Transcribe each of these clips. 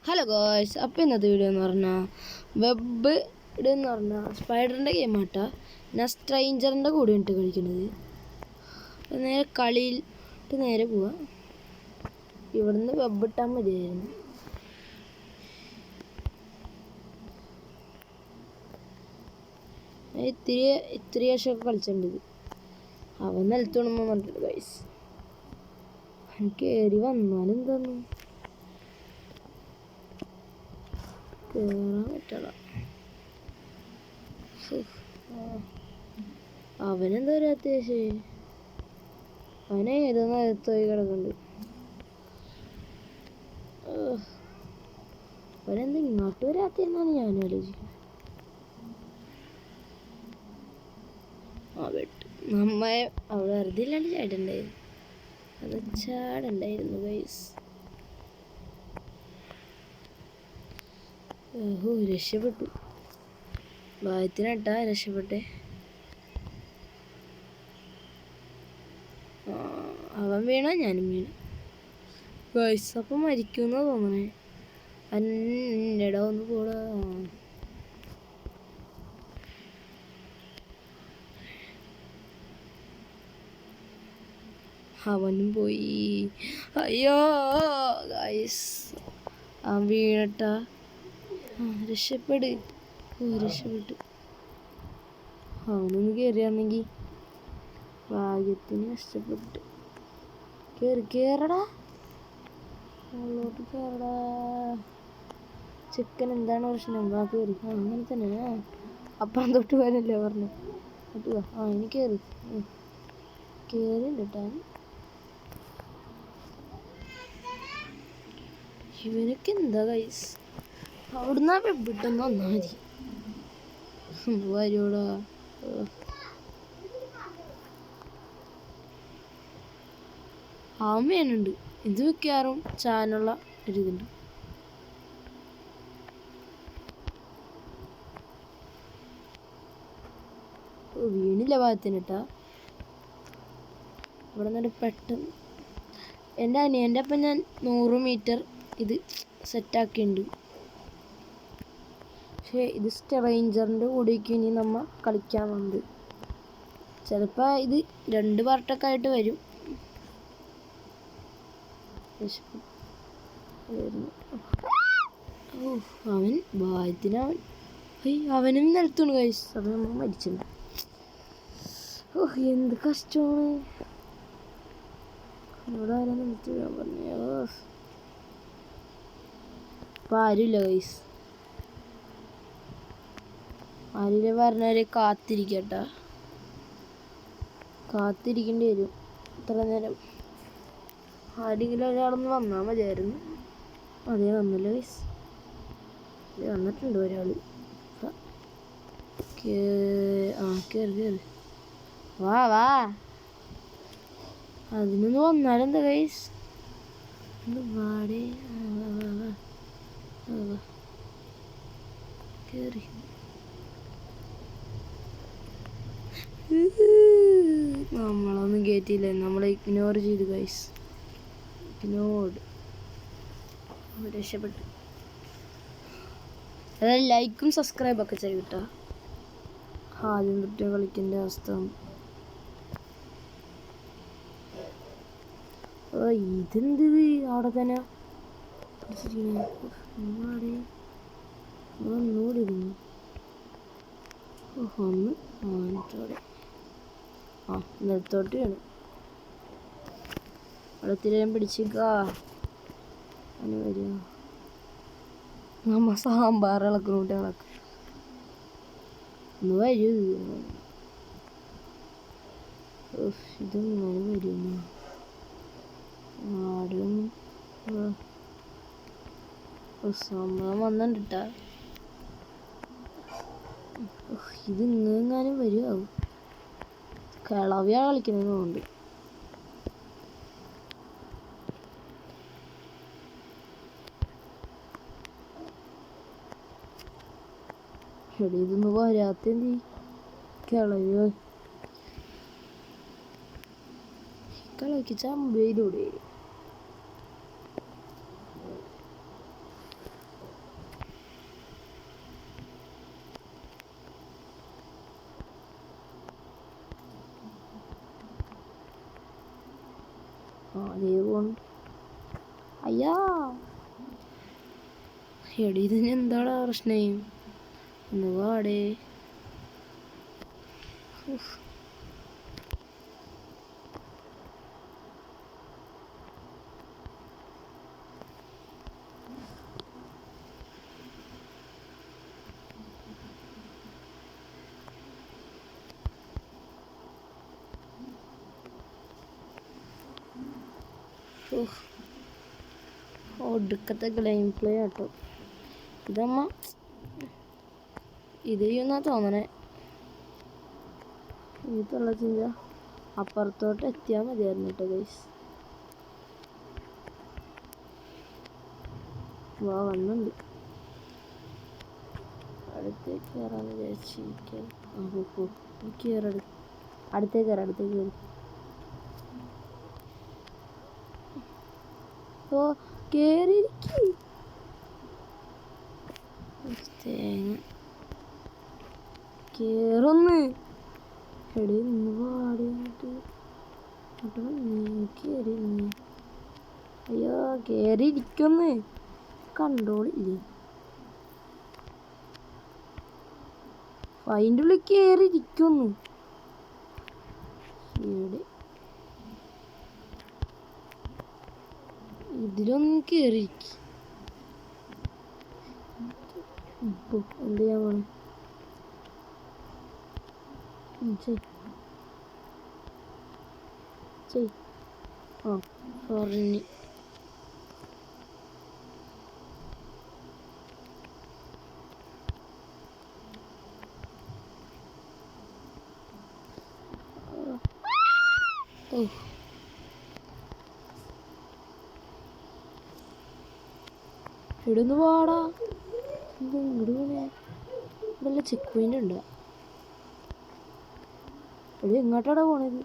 Hello ഗോയ്സ്, അപ്പോൾ ഇന്നത്തെ video എന്ന് പറഞ്ഞാൽ വെബ് ഇടെന്ന് പറഞ്ഞാൽ സ്പൈഡറിൻ്റെ ഗെയിം ആട്ടാ. ഞാൻ സ്ട്രേഞ്ചറിൻ്റെ കൂടെ ഇട്ട് കളിക്കുന്നത്. നേരെ കളിയിലിട്ട് നേരെ പോവാം. ഇവിടുന്ന് വെബ് ഇട്ടാൽ മതിയായിരുന്നു. ഇത്തിരി ശേഷമൊക്കെ കളിച്ചിട്ടുണ്ട്. അവൻ നിലത്തോണമെന്ന് പറഞ്ഞിട്ടുണ്ട് ഗോയ്സ്. കയറി വന്നാലും തോന്നുന്നു കേറാൻ പറ്റണ. അവനെന്താ ഒരു അത്യാവശ്യം, അവനെ ഏതോ നേരത്തോയി കിടക്കുന്നുണ്ട്. അവനെന്താ ഇങ്ങോട്ട് വരാത്തെന്നാണ് ഞാൻ ആലോചിക്കുന്നത്. നമ്മെ അവിടെ വെറുതെ ഇല്ലാണ്ട് ചാടണ്ടായിരുന്നു. അത് ചാടണ്ടായിരുന്നു ഗൈസ്. രക്ഷപ്പെട്ടു. ഭാഗ്യത്തിനട്ടാ രക്ഷപ്പെട്ടെ. അവൻ വീണ ഞാനും വീണു ഗൈസ്. അപ്പം മരിക്കുമെന്നാ തോന്നണേ. അന്നെടാ ഒന്ന് പോടാ. അവനും പോയി. അയ്യോ ഗൈസ്, അവൻ വീണട്ടാ. രക്ഷപ്പെട്. രക്ഷപ്പെട്ടു. അവനൊന്ന് കയറിയാണെങ്കിൽ ഭാഗ്യത്തിന് കഷ്ടപ്പെട്ടു. കേറടാ, മുകളിലോട്ട് കേറടാ. ചിക്കൻ എന്താണ് പ്രശ്നം? കയറി. അങ്ങനെ തന്നെ. അപ്പം തൊട്ട് പോകാനല്ലേ പറഞ്ഞു. ഇനി കയറി കേട്ടാ. ഇവനൊക്കെ എന്താ ഗൈസ്, അവിടുന്ന് വെബിട്ടെന്ന് വന്നാൽ മതി. വരുവോടാ. അവൻ വേണുണ്ട്. ഇത് മിക്കവാറും ചാനുള്ള ഒരിതുണ്ട്. വീണില്ല ഭാഗത്തിനിട്ടാ. ഇവിടെ നിന്നിട്ട് പെട്ടെന്ന് എൻ്റെ അനിയൻ്റെ അപ്പം ഞാൻ 100 മീറ്റർ ഇത് സെറ്റാക്കിയിട്ടുണ്ട്. പക്ഷേ ഇത് സ്ട്രേഞ്ചറിൻ്റെ കൂടെയൊക്കെ ഇനി നമ്മൾ കളിക്കാൻ വന്നത്. ചിലപ്പോൾ ഇത് 2 പാർട്ടൊക്കെ ആയിട്ട് വരും. അവൻ ഭാഗ്യത്തിന് അവനും നിലത്തുണ്ട് ഗൈസ്. അത് നമ്മൾ മരിച്ചിട്ടുണ്ട്. എന്ത് കഷ്ടമാണ്. ഇവിടെ ആരാ നിലത്ത് വീഴാൻ പറഞ്ഞോ. ഇപ്പം ആരുമില്ല ഗൈസ്. ആരിലെ പറഞ്ഞവരെ കാത്തിരിക്കട്ടാ. കാത്തിരിക്കേണ്ടി വരും ഇത്ര നേരം. ആരെങ്കിലും ഒരാളൊന്ന് വന്നാൽ മതിയായിരുന്നു. അതേ വന്നല്ലോ ഗൈസ്. വന്നിട്ടുണ്ട് ഒരാൾ. കേറി. വാ. അതിനൊന്ന് വന്നാലെന്താ ഗൈസ്. വാടേ. കേറി. നമ്മളൊന്നും കയറ്റിയില്ല. നമ്മളെ ഇഗ്നോർ ചെയ്തു ഗൈസ്. രക്ഷപ്പെട്ടു. അതായത് ലൈക്കും സബ്സ്ക്രൈബൊക്കെ ചെയ്യട്ടോ. ആദ്യം തൊട്ട് കളിക്കേണ്ട അവസ്ഥ. ഇതെന്ത് അവിടെ തന്നെ ഒന്നുകൂടിയിരുന്നു. എന്നിട്ടോടെ നിലത്തോട്ട് വേണം. വെള്ളത്തിലും പിടിച്ചിക്കാ. അങ്ങനെ വരിക. നമ്മ സാമ്പാർ ഇളക്കുന്നോട്ട് ഇളക്കും. ഒന്ന് വരൂ. ഇതെങ്ങനെ വരുന്നു. സംഭവം വന്നിട്ടാ. ഇത് ഇങ്ങെങ്ങാനും വരുമാവും. കിളവിയാ കളിക്കുന്നതുകൊണ്ട്. ഇതൊന്നും വരാത്തെന്തി കിളവിയോ. കിളവിക്ക് ചമ്പയിലൂടെ. ആ ദൈവമുണ്ട്. അയ്യാ എടി ഇതിന് എന്താടാ പ്രശ്നം? ഒന്ന് വാടേ. ഒടുക്കത്തെ ഗെയിം പ്ലേ ആട്ടോ ഇതമ്മ. ഇത് ചെയ്യുന്നാ തോന്നണേ. ഇതുള്ള ചിന്ത അപ്പുറത്തോട്ട് എത്തിയാൽ മതിയായിരുന്നു കേട്ടോ ഗൈസ്. വാ വന്നുണ്ട്. അടുത്തേക്ക് കയറാന്ന് വിചാരിച്ചിരിക്കാൻ. കയറട്. അടുത്തേക്ക് കയറാം, അടുത്തേക്ക് കയറി. ഓ കേറിയിരിക്കും. തേങ്ങ കേറൊന്ന്. എടി നിന്ന് പാടിയിട്ട് കേറി. അയ്യോ കേറിയിരിക്കൊന്ന്. കണ്ടോളില്ലേ? അതിൻ്റെ ഉള്ളിൽ കേറിയിരിക്കൊന്ന്. ഇതിലൊന്നും കേറിയിരിക്കും. എന്ത് ചെയ്യാൻ പോണേ? ആ പറഞ്ഞ് ഇവിടുന്ന് പാടാ. ഇങ്ങോട്ട് പോണേ? ഇവിടെ ചെക്ക് പോയിന്റ് ഉണ്ട്. ഇവിടെ എങ്ങോട്ടാടാ പോണത്?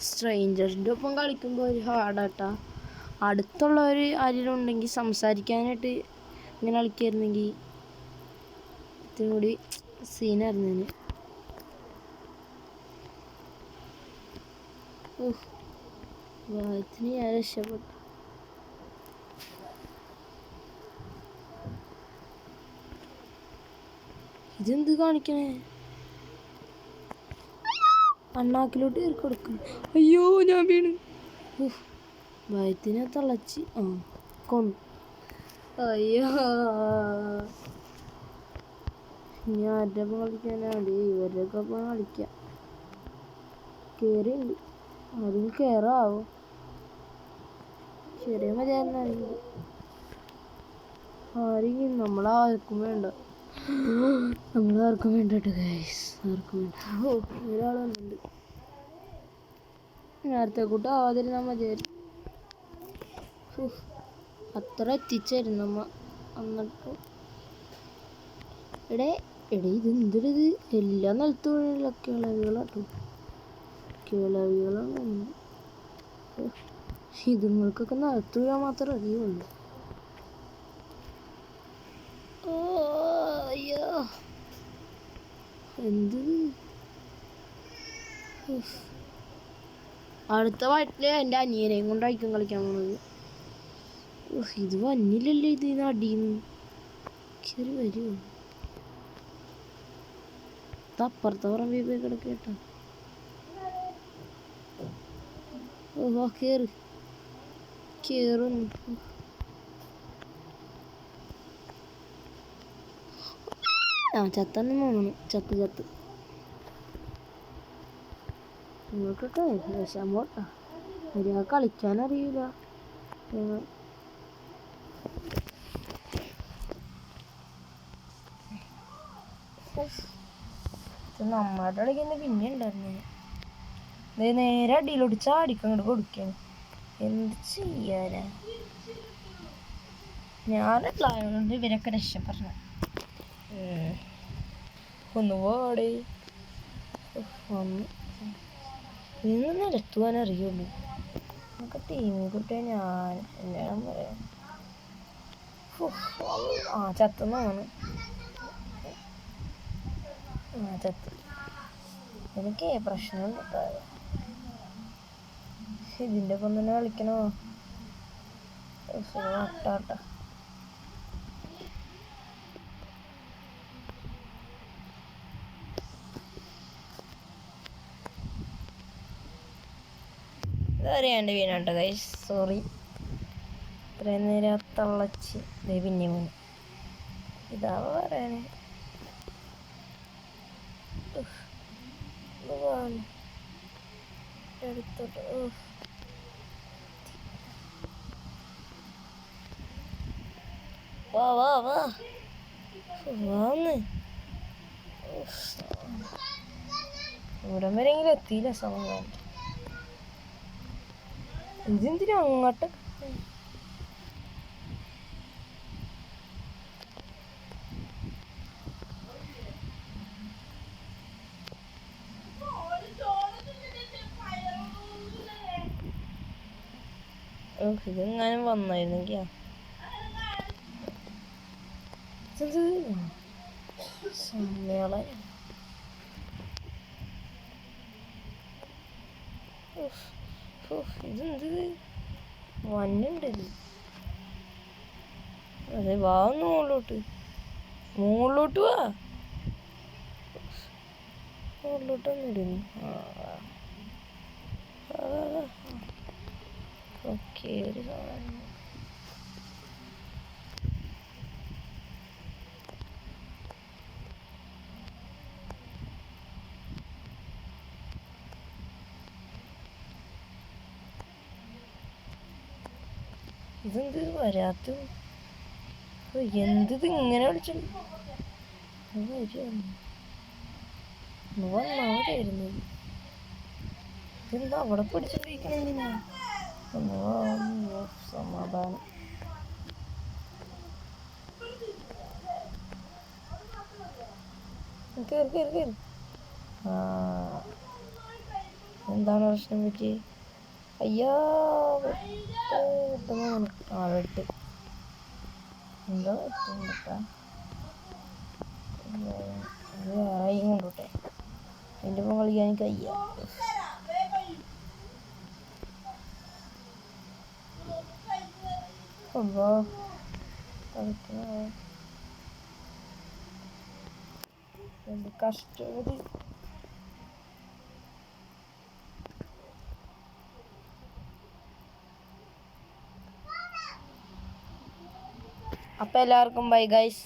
സ്ട്രേഞ്ചറിൻ്റെ ഒപ്പം കളിക്കുമ്പോൾ ഒരു ഹാർഡാട്ടാ. അടുത്തുള്ളവർ ആരെങ്കിലും ഉണ്ടെങ്കിൽ സംസാരിക്കാനായിട്ട് ഇങ്ങനെ കളിക്കായിരുന്നെങ്കിൽ ഇത്തിരി കൂടി സീനായിരുന്നേന്. ഭാഗത്തിന് ഞാൻ രക്ഷപ്പെട്ടു. ഇതെന്ത് കാണിക്കണേ? അണ്ണാക്കിലോട്ട് കയറി കൊടുക്കും. അയ്യോ ഞാൻ വീണ്. ഭയത്തിനെ തളച്ച് കൊന്നു. അയ്യോ ഞാൻ ആരുടെ ഒപ്പം കളിക്കാനാണ്? ഇവരുടെയൊക്കെ ഒപ്പം കളിക്കാം. കയറിയുണ്ട്. ആരും കയറാവോ? ചെറിയ മതിയായിരുന്നു. ആരെങ്കിലും നമ്മളാർക്കും വേണ്ട. നമ്മളാർക്കും വേണ്ടട്ടോ ഗൈസ്, ആർക്കും വേണ്ട. ഒരാൾ വന്നിട്ടുണ്ട്. നേരത്തെ കൂട്ട് ആവാതിരുന്നാൽ മതിയായിരുന്നു. അത്ര എത്തിച്ചായിരുന്നു നമ്മ. എന്നിട്ട് എടേ ഇതെന്തൊരിത്? എല്ലാ നിലത്തുള്ള കിളവികളാട്ടോ. കിളവികളാണ്. ഇതുങ്ങൾക്കൊക്കെ നിലത്ത് വീഴാൻ മാത്രം അറിയുള്ളൂ. അയ്യോ എന്ത്? അടുത്ത വയറ്റില് എൻ്റെ അനിയനെയും കൊണ്ടായിരിക്കും കളിക്കാൻ പോണത്. ഇത് വന്നില്ലല്ലോ. ഇത് അടിയുന്നു. കയറി വരുമോ? അപ്പുറത്തെ പറമ്പിൽ പോയി കിടക്കേട്ടോ. ഓ കേറുന്നു. ചത്തെന്ന് തോന്നുന്നു. ചത്ത് നിങ്ങൾക്കൊക്കെ വിഷം പോട്ടാ. ഒരാൾ കളിക്കാനറിയില്ല. നമ്മളുടെ കളിക്കുന്ന പിന്നെ ഉണ്ടായിരുന്നു. നേരെ അടിയിലോട്ട് ചാടിക്കങ്ങോട്ട് കൊടുക്കാണ്. എന്ത് ചെയ്യാനാ? ഞാനുള്ളതുകൊണ്ട് ഇവരൊക്കെ രക്ഷപ്പെടണം. ഒന്ന് പോടെ. ഒന്ന് നിന്ന് നിരത്തുവാൻ അറിയുള്ളൂ. നമുക്ക് ടീമിൽ കുട്ടിയെ ഞാൻ എന്നാണ് പറയാം. ആ ചത്തുന്നാണ്. ആ ചത്ത്. എനിക്ക് പ്രശ്നമുണ്ട് കേട്ടോ. ഇതിൻ്റെ ഒപ്പം തന്നെ കളിക്കണോ? നട്ടാട്ട ഇതറിയാണ്ട് വീണാട്ടോ ഗൈസ്, സോറി. ഇത്രയും നേരം തള്ളച്ച് പിന്നെ വീണ്. ഇതാ പറയാന് എടുത്തോട്ട്. വാ വാ വാ വാന്ന്. ഇവിടം വരെയെങ്കിലും എത്തിയില്ല സമാധാനം. ഇതെന്തിനാ അങ്ങോട്ട്? ഇതെങ്ങാനും വന്നായിരുന്നെങ്കിയാ. സമയളെ ഇതെന്ത് വന്നുണ്ടത്? അതെ, വാ ഒന്ന് മുകളിലോട്ട് വാ. മുകളിലോട്ട് വന്നിടുന്നു. ഓക്കെ, ഒരു സാധനം ഇതെന്ത് വരാത്ത? എന്ത് ഇങ്ങനെ വിളിച്ചു വന്നായിരുന്നു? ഇതെന്താ അവിടെ പിടിച്ചിട്ടിരിക്കണെന്തിനാ? സമാധാനം. കേറി കേറി കേറി. ആ, എന്താണ് പ്രശ്നം പറ്റി? അയ്യാ, ആ വെട്ട്. എന്താ പറ്റാ? വേറെ കൊണ്ടോട്ടെ. എൻ്റെ ഒപ്പം കളിക്കാൻ എനിക്ക് അയ്യ. അല്ലോ കളിക്കണ എന്ത് കഷ്ടം. അപ്പം എല്ലാവർക്കും ബൈ ഗൈസ്.